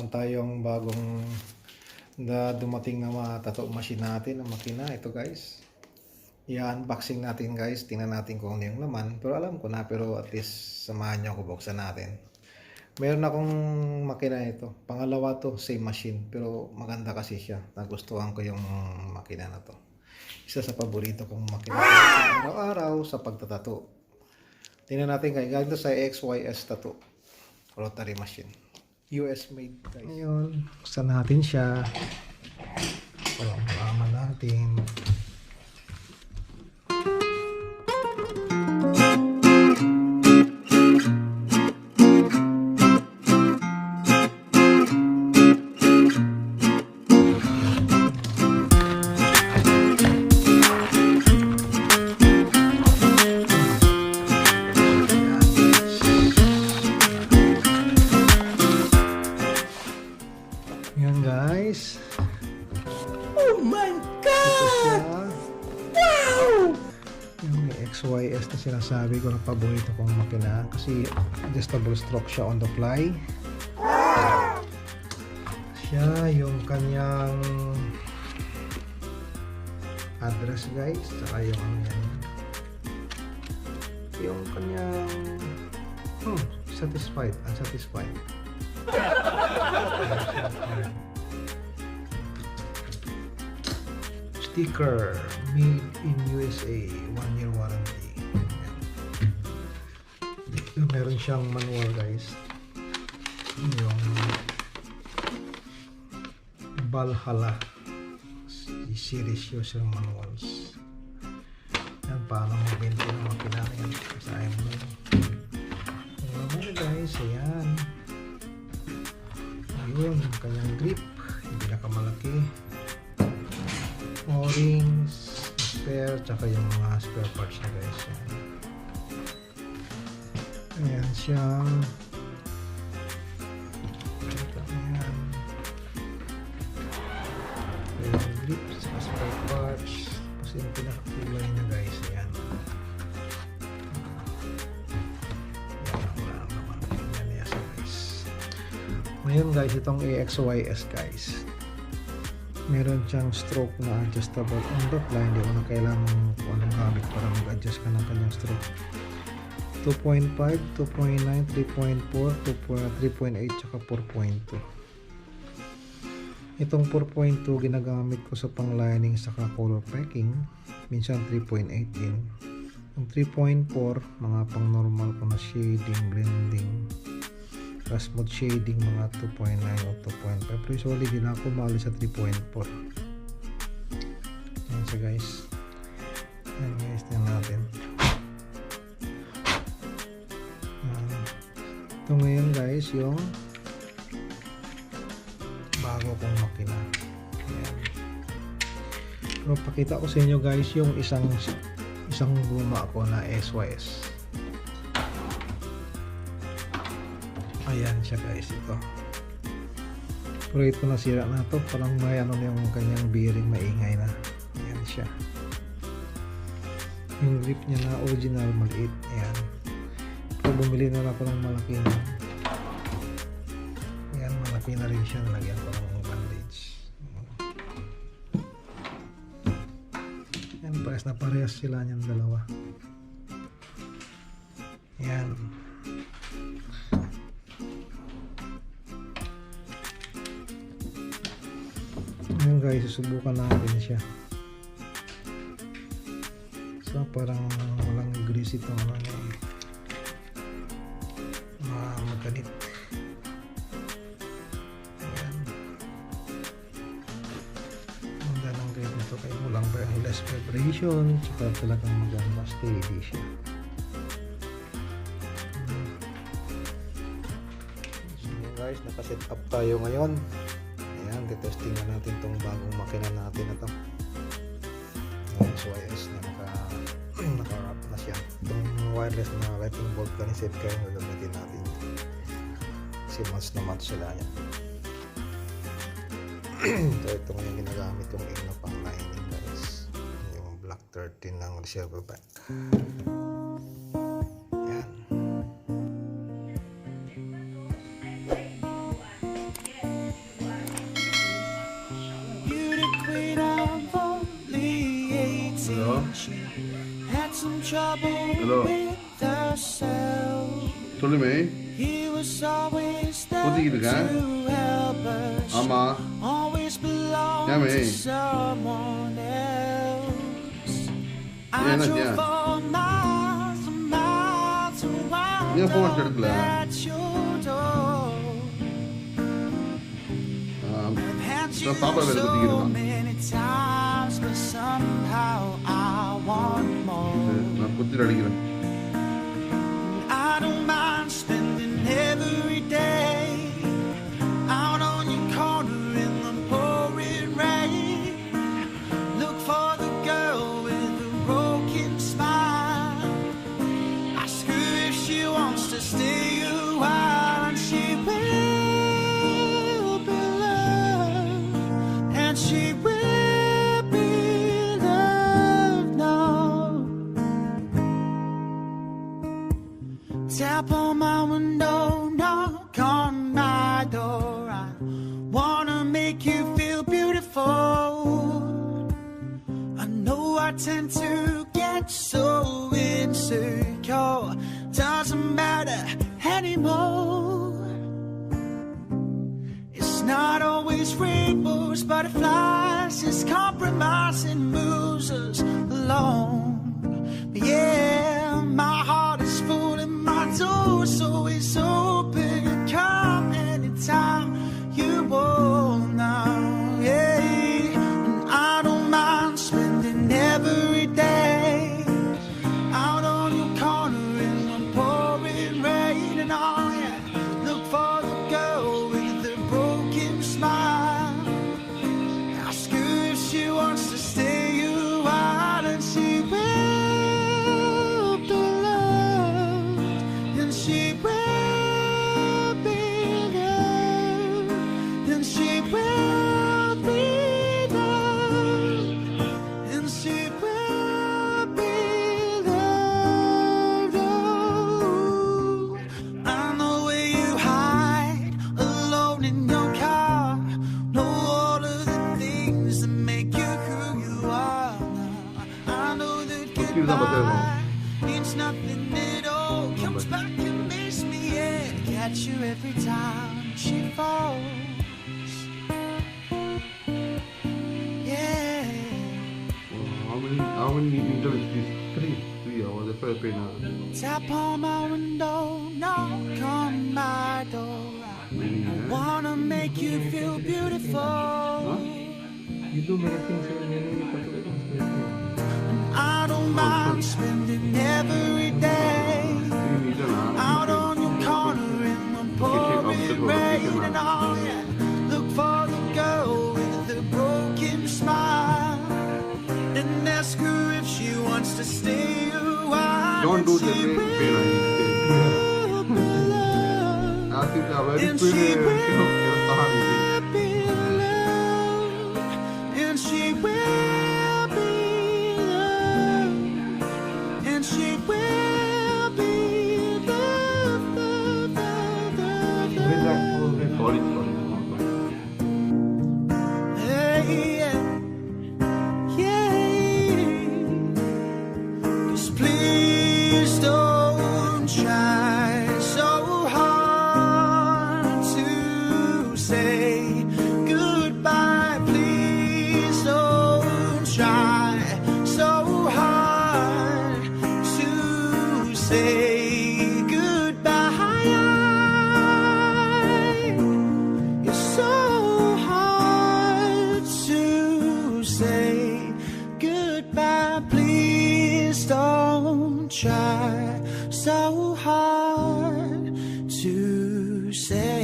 naman tayong bagong dumating na mga tattoo machine natin, ang makina. Ito guys, i-unboxing natin guys, tingnan natin kung ano yung laman, pero alam ko na, pero at least samahan nyo ako, buksan natin. Meron akong makina ito, pangalawa to, same machine, pero maganda kasi siya, nagustuhan ko yung makina na to. Isa sa paborito kong makina araw-araw sa pagtatato. Tingnan natin guys, galing to sa XYS tattoo Rotary machine, US made guys. Ngayon, buksan natin siya. Walang malaman natin. Yan guys. Oh my God! Wow! Yung XYS na sinasabi ko na paborito kong makina kasi adjustable stroke siya on the fly. Siya yung kanyang address guys, saka yung yung kanyang satisfied, unsatisfied. Sticker made in USA, 1-year warranty. Meron siyang manual guys, yung Valhalla series user manuals. Yan, paano magbenta ng makina yan sa mo. Yung guys, ayan. Ayun, yung kanyang grip, yung pinakamalaki, o-rings, spare, tsaka yung mga spare parts na guys. Ayan siya. Ayan. Ayan, grip, tsaka spare parts. Tapos yung pinakakulay na guys. Ayan. Ngayon guys, itong AXYS guys, meron siyang stroke na adjustable on the fly. Hindi mo na kailangan kung anong gamit para mag-adjust ka ng kanyang stroke. 2.5, 2.9, 3.4, 3.8 tsaka 4.2. Itong 4.2 ginagamit ko sa pang-lining saka color packing, minsan 3.8 din. Yung 3.4 mga pang normal ko na shading, blending, smooth shading, mga 2.9 o 2.5. Pero usually din ako maali sa 3.4. Yan siya guys. Yan guys, tingnan natin. Ito ngayon guys, yung bago kong makina. Yan. Pero pakita ko sa inyo guys yung isang guma ko na SYS. Ayan siya guys, ito. Pero ito nasira na to, parang may ano yung kanyang bearing, maingay na. Ayan siya. Yung grip niya na original maliit. Ayan. Pero bumili na ako ng malaki na. Ayan, malaki na rin siya. Nalagyan ko ng bandage. Ayan, parehas sila niyang dalawa. Ayan. Ngayon guys, susubukan natin siya. So parang walang grease itong ano niya, magkanit. Ayan. Ang ganang grip nito kay walang less vibration, saka talagang maganda, steady siya. So guys, nakaset up tayo ngayon. Ayan, testing na natin itong bagong makina natin na ito. SYS na naka-wrap na siya. Itong wireless na lightning bolt ka ni set kayo na gamitin natin. Kasi match na match sila yan. So ito nga yung ginagamit yung ino pang lining guys. Yung black 13 ng receiver back. Yan. Hello. சொல்லுமே ஊத்திக்கிட்டு இருக்கேன். ஆமா ஏமே ஏன்னாத்தியா ஏன் ஃபோன் எடுக்கல? பாப்பா வேலை ஊத்திக்கிட்டு நான் குத்திட்டு அடிக்கிறேன். I don't mind spending every day out on your corner in the pouring rain. Look for the girl with the broken smile. Ask her if she wants to stay a while, and she will be loved, and she will be loved now. Tap on my window, knock on my door. I wanna make you feel beautiful. I know I tend to get so insecure. Doesn't matter anymore. It's not always rainbows, butterflies. It's compromise and moves us along. But yeah, my heart is full and my door's always open. Come anytime you want now, yeah. And I don't mind spending every day out on your corner in the pouring rain. And all, yeah, look for the girl with the broken smile. Ask her if she wants to stay a while, and she will. She will be loved, and she will be loved, and she will be loved. Oh, I know where you hide, alone in your car. Know all of the things that make you who you are. I know that goodbye means nothing at all. Comes back and miss me, yeah. Catch you every time she falls. Yeah. How many interviews? Three hours. That's why I pay now. Tap on my window, knock on my door. I wanna make you feel beautiful. You do many things. I don't mind spending every day out on your corner in the pouring rain. And all, yeah, look for the girl with the broken smile, and ask her if she wants to stay a while. Don't do the way I think they are very pretty. Be loved, and she will be loved, and she will be loved, loved, loved, loved. Sorry. Hey, yeah, yeah. 'Cause please don't try so hard to say goodbye. Please don't try so hard to say goodbye. It's so hard to say goodbye. Please don't try so hard to say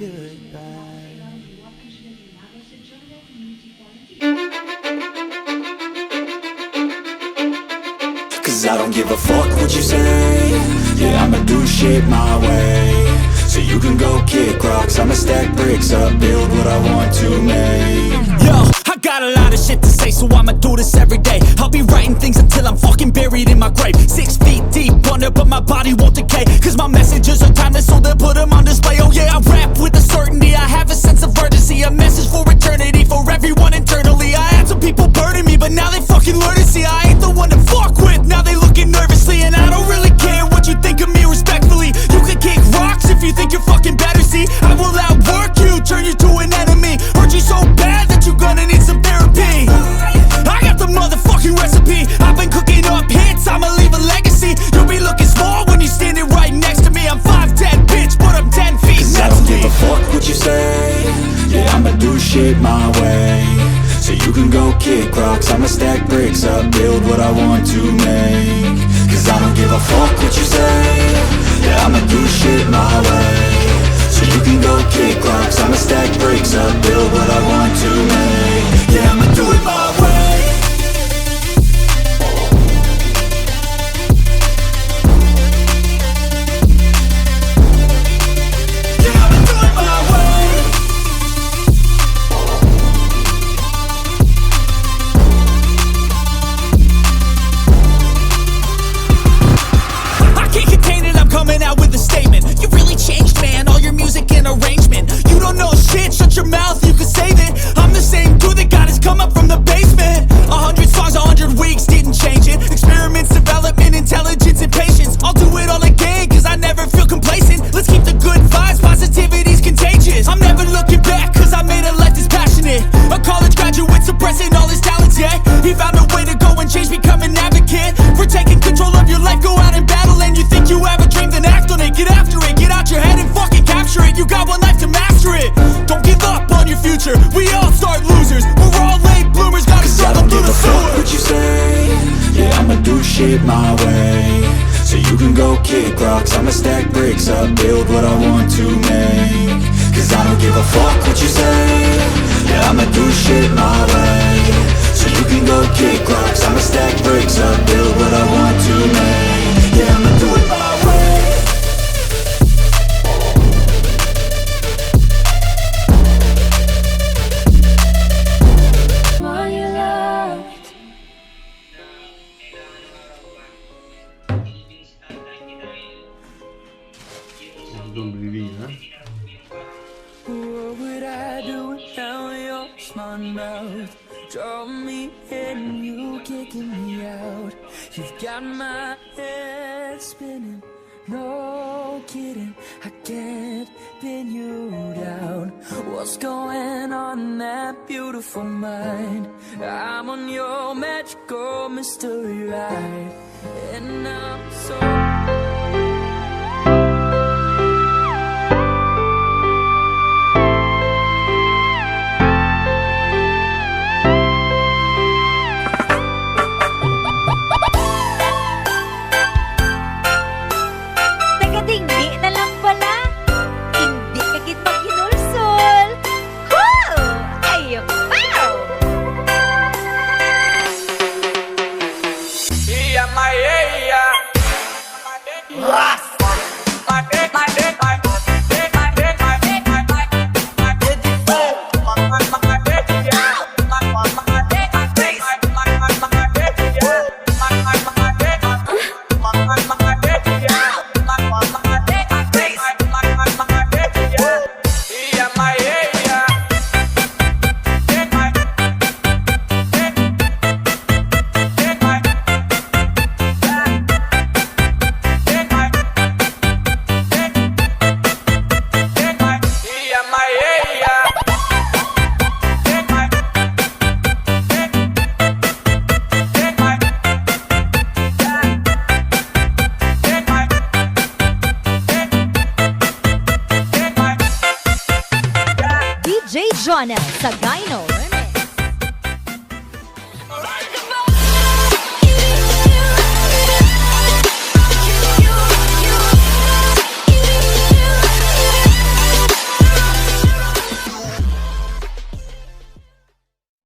goodbye. Cause I don't give a fuck what you say. Yeah, I'ma do shit my way. So you can go kick rocks, I'ma stack bricks up, build what I want to make. Yo, I got a lot of shit to say, so I'ma do this every day. I'll be writing things until I'm fucking buried in my grave. 6 feet deep under, but my body won't decay. Cause my messages are timeless, so they'll put them on display. Oh yeah, I rap with a certainty, I have a sense of urgency. A message for eternity, for everyone internally. I had some people burning me, but now they fucking learn to see I ain't the one to fuck with. Now they look shit my way, so you can go kick rocks. I'ma stack bricks up, build what I want to make. Cause I don't give a fuck what you say. Yeah, I'ma do shit my way, so you can go kick rocks. I'ma stack bricks up, build what I want to make. Yeah, I'ma do it my way. Coming out with a statement. You really changed, man, all your music and arrangement. You don't know shit, shut your mouth, you can save it. I'm the same dude that got his come up from the basement. 100 songs, 100 weeks, didn't change it. Experiments, development, intelligence, and patience. I'll do it all again, cause I never feel complacent. Let's keep the good vibes, positivity's contagious. I'm never looking back, cause I made a life that's passionate. A college graduate suppressing all his talents, yeah. He found a way to go and change, become an advocate. For taking control of your life, go out and battle. And you think you have a dream, then act on it. Get after it, get out your head and fucking capture it. You got one life to master it. Don't give up on your future, we all start losers. We're all late bloomers, gotta struggle through the sewer. What you say? Yeah, I'ma do shit my way, so you can go kick rocks. I'ma stack bricks up, build what I want to make. Cause I don't give a fuck what you say. Yeah, I'ma do shit my way, so you can go kick rocks. I'ma stack bricks up, build what I want to make. Yeah, I'ma do it my way. Don't believe, huh? What would I do without your smart mouth? Draw me in, you kicking me out. You've got my head spinning, no kidding, I can't pin you down. What's going on in that beautiful mind? I'm on your magical mystery ride, and I'm so... Jonel sa Gyno